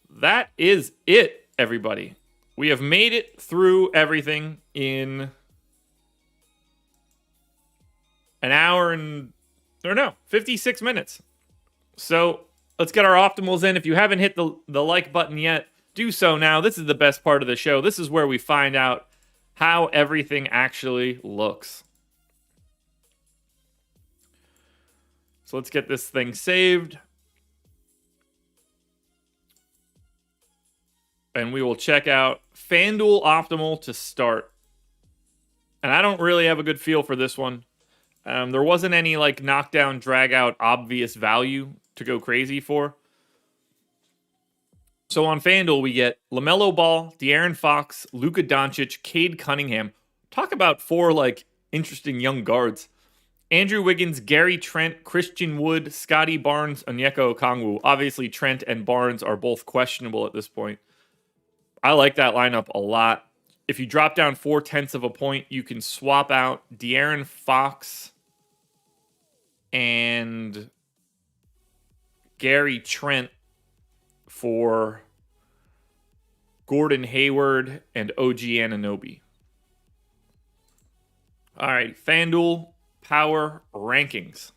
That is it, everybody. We have made it through everything in an hour and, or no, 56 minutes. So let's get our optimals in. If you haven't hit the like button yet, do so now. This is the best part of the show. This is where we find out how everything actually looks. So let's get this thing saved. And we will check out FanDuel Optimal to start. And I don't really have a good feel for this one. There wasn't any like knockdown, drag out, obvious value to go crazy for. So on FanDuel, we get LaMelo Ball, De'Aaron Fox, Luka Doncic, Cade Cunningham. Talk about 4 like interesting young guards. Andrew Wiggins, Gary Trent, Christian Wood, Scotty Barnes, Onyeka Okongwu. Obviously, Trent and Barnes are both questionable at this point. I like that lineup a lot. If you drop down 0.4 of a point, you can swap out De'Aaron Fox and Gary Trent for Gordon Hayward and OG Anunoby. All right, FanDuel Power Rankings.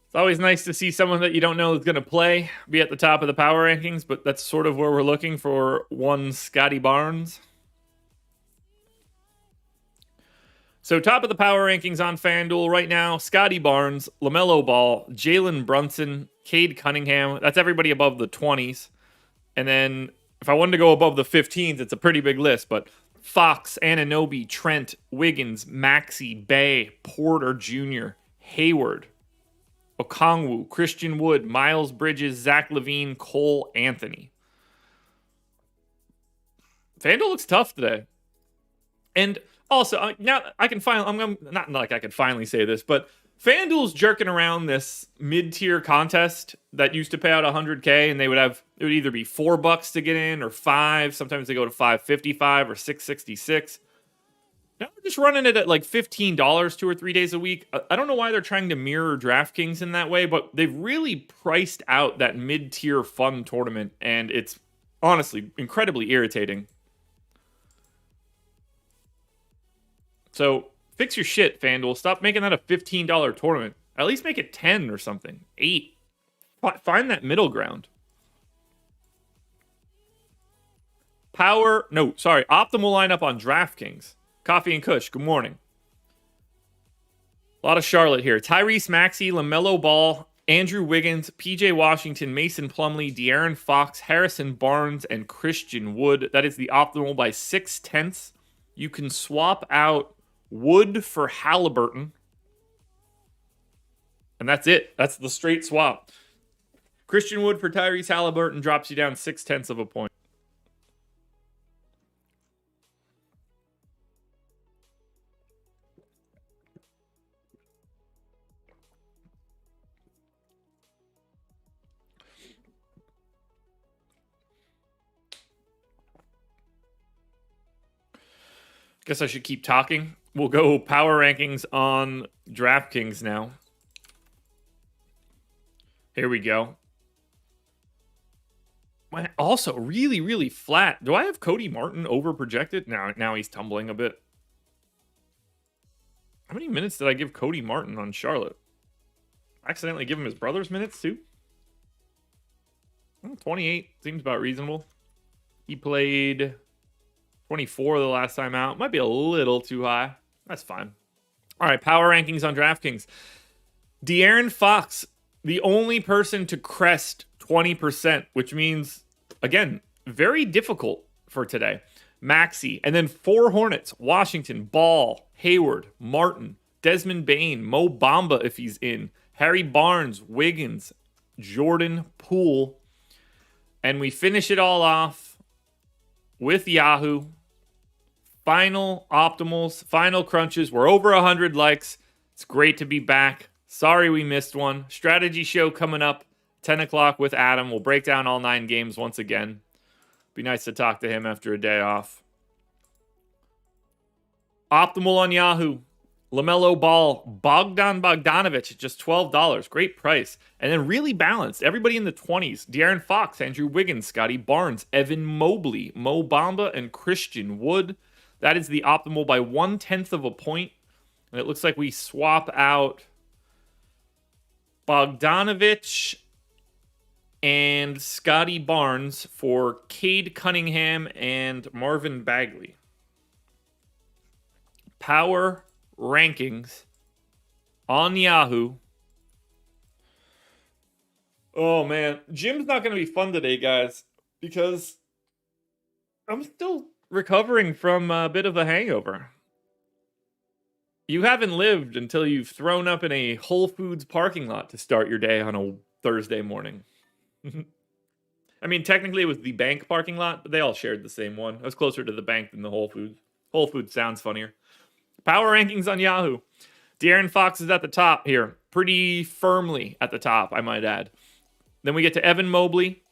It's always nice to see someone that you don't know is going to play be at the top of the power rankings, but that's sort of where we're looking for one Scotty Barnes. So top of the power rankings on FanDuel right now, Scotty Barnes, LaMelo Ball, Jalen Brunson, Cade Cunningham. That's everybody above the 20s. And then if I wanted to go above the 15s, it's a pretty big list, but Fox, Anunoby, Trent, Wiggins, Maxey, Bay, Porter Jr., Hayward, Okongwu, Christian Wood, Miles Bridges, Zach LaVine, Cole Anthony. FanDuel looks tough today. And also, now I can finally, not like I could finally say this, but FanDuel's jerking around this mid-tier contest that used to pay out $100K, and it would either be $4 to get in or $5. Sometimes they go to $5.55 or $6.66. Now they're just running it at like $15 2 or 3 days a week. I don't know why they're trying to mirror DraftKings in that way, but they've really priced out that mid-tier fun tournament, and it's honestly incredibly irritating. So fix your shit, FanDuel. Stop making that a $15 tournament. At least make it 10 or something. 8. Find that middle ground. Optimal lineup on DraftKings. Coffee and Kush, good morning. A lot of Charlotte here. Tyrese Maxey, LaMelo Ball, Andrew Wiggins, PJ Washington, Mason Plumlee, De'Aaron Fox, Harrison Barnes, and Christian Wood. That is the optimal by 0.6. You can swap out Wood for Halliburton. And that's it. That's the straight swap. Christian Wood for Tyrese Halliburton drops you down 0.6 of a point. Guess I should keep talking. We'll go power rankings on DraftKings now. Here we go. Also, really, really flat. Do I have Cody Martin over projected? Now he's tumbling a bit. How many minutes did I give Cody Martin on Charlotte? Accidentally give him his brother's minutes too? 28 seems about reasonable. He played 24 the last time out. Might be a little too high. That's fine. All right, power rankings on DraftKings. De'Aaron Fox, the only person to crest 20%, which means, again, very difficult for today. Maxey, and then 4 Hornets. Washington, Ball, Hayward, Martin, Desmond Bane, Mo Bamba if he's in, Harry Barnes, Wiggins, Jordan Poole. And we finish it all off with Yahoo. final optimals, final crunches. We're over 100 likes. It's great to be back. Sorry we missed one. Strategy show coming up, 10 o'clock with Adam. We'll break down all 9 games once again. Be nice to talk to him after a day off. Optimal on Yahoo. LaMelo Ball, Bogdan Bogdanovic at just $12. Great price. And then really balanced. Everybody in the 20s. De'Aaron Fox, Andrew Wiggins, Scotty Barnes, Evan Mobley, Mo Bamba, and Christian Wood. That is the optimal by 1/10 of a point. And it looks like we swap out Bogdanovic and Scotty Barnes for Cade Cunningham and Marvin Bagley. Power rankings on Yahoo. Oh man, gym's not going to be fun today, guys, because I'm still recovering from a bit of a hangover. You haven't lived until you've thrown up in a Whole Foods parking lot to start your day on a Thursday morning. I mean, technically it was the bank parking lot, but they all shared the same one. I was closer to the bank than the Whole Foods. Whole Foods sounds funnier. Power rankings on Yahoo. De'Aaron Fox is at the top here. Pretty firmly at the top, I might add. Then we get to Evan Mobley.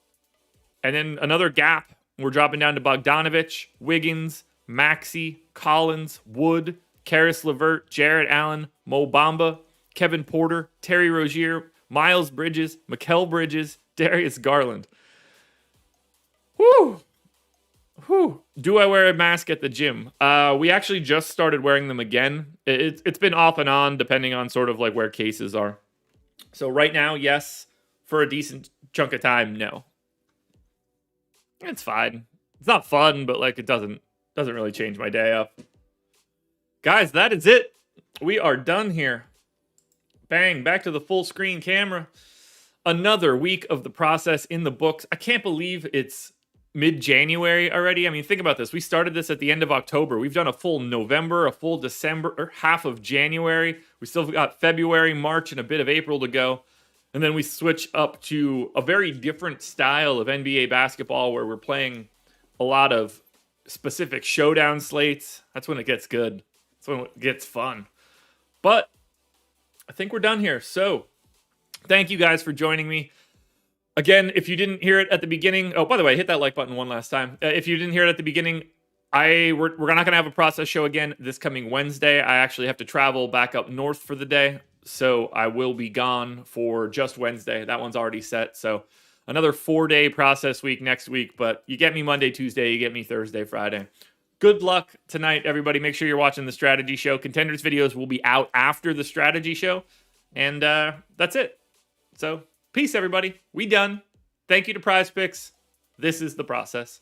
And then another gap. We're dropping down to Bogdanovic, Wiggins, Maxey, Collins, Wood, Karis LeVert, Jarrett Allen, Mo Bamba, Kevin Porter, Terry Rozier, Miles Bridges, Mikal Bridges, Darius Garland. Whew. Whew. Do I wear a mask at the gym? We actually just started wearing them again. It's been off and on depending on sort of like where cases are. So right now, yes. For a decent chunk of time, no. It's fine. It's not fun, but like it doesn't really change my day up. Guys, that is it. We are done here. Bang, back to the full screen camera. Another week of the process in the books. I can't believe it's mid-January already. I mean, think about this. We started this at the end of October. We've done a full November, a full December, or half of January. We still got February, March, and a bit of April to go. And then we switch up to a very different style of NBA basketball where we're playing a lot of specific showdown slates. That's when it gets good. That's when it gets fun. But I think we're done here. So thank you guys for joining me. Again, if you didn't hear it at the beginning, oh, by the way, hit that like button one last time. If you didn't hear it at the beginning, we're not going to have a process show again this coming Wednesday. I actually have to travel back up north for the day, so I will be gone for just Wednesday. That one's already set, so another 4-day process week next week, but you get me Monday, Tuesday, you get me Thursday, Friday. Good luck tonight, everybody. Make sure you're watching the strategy show. Contenders videos will be out after the strategy show, and that's it. So peace, everybody. We done. Thank you to Prize Picks. This is the process.